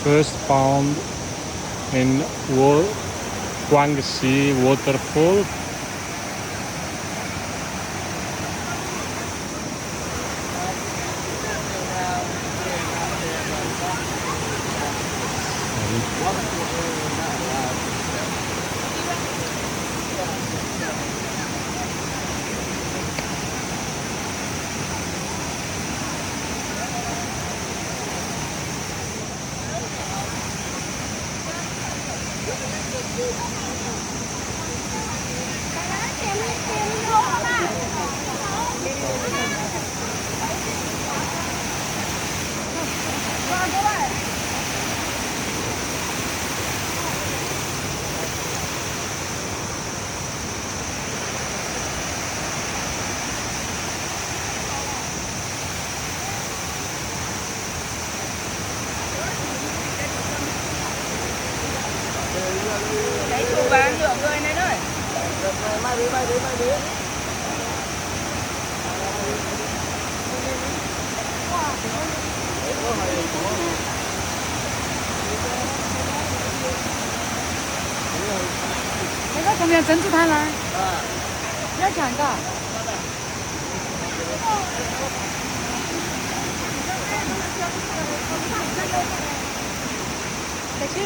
first found in Guangxi waterfall. Lấy chùa vàng được người này ơi. Mai đi.那个怎么样？珍珠汤呢？要抢个。再去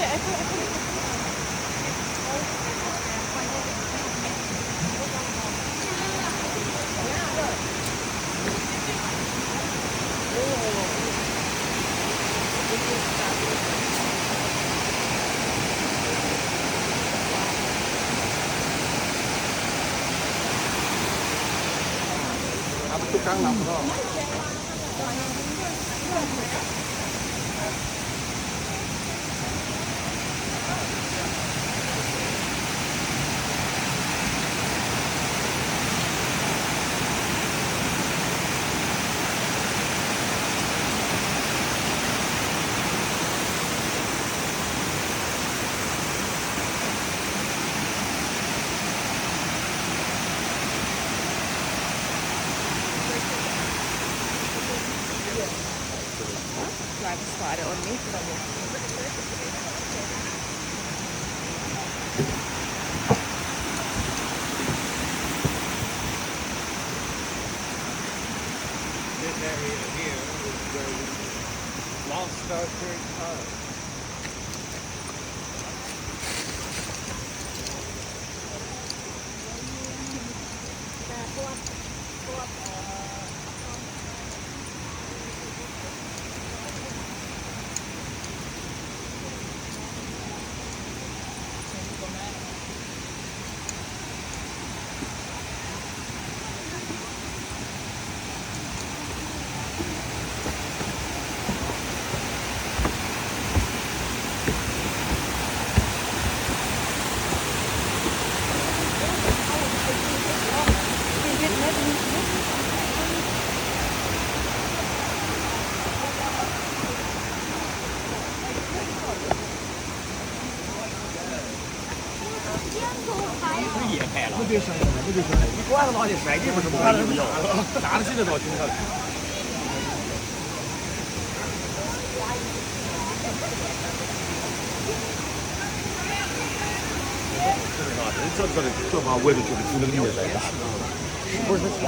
Căng lắm rồi. Suara ini sudah This area here is where we lost our third car.别摔，你管他妈的摔，你不是不管不要，拿得起这道警察。这把我也觉得只能你来打，不是枪。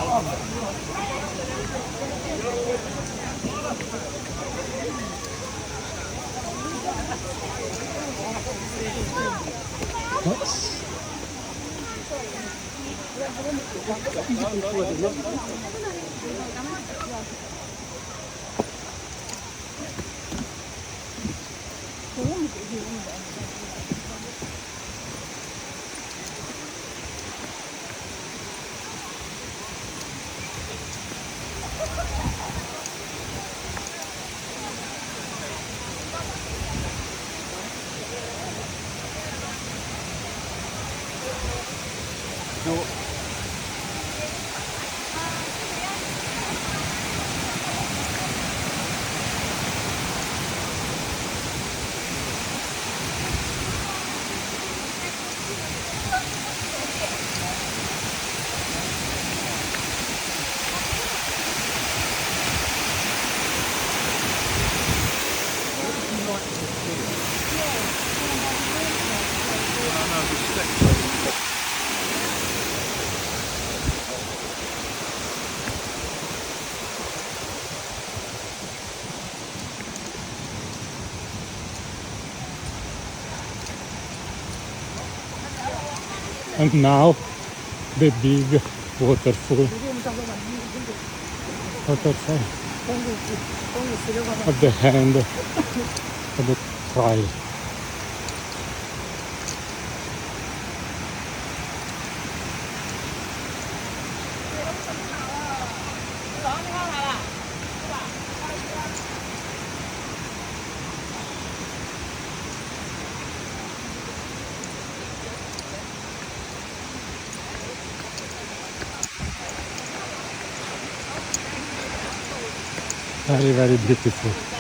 And now the big waterfall. Waterfall at the end of the trail. Very, very beautiful.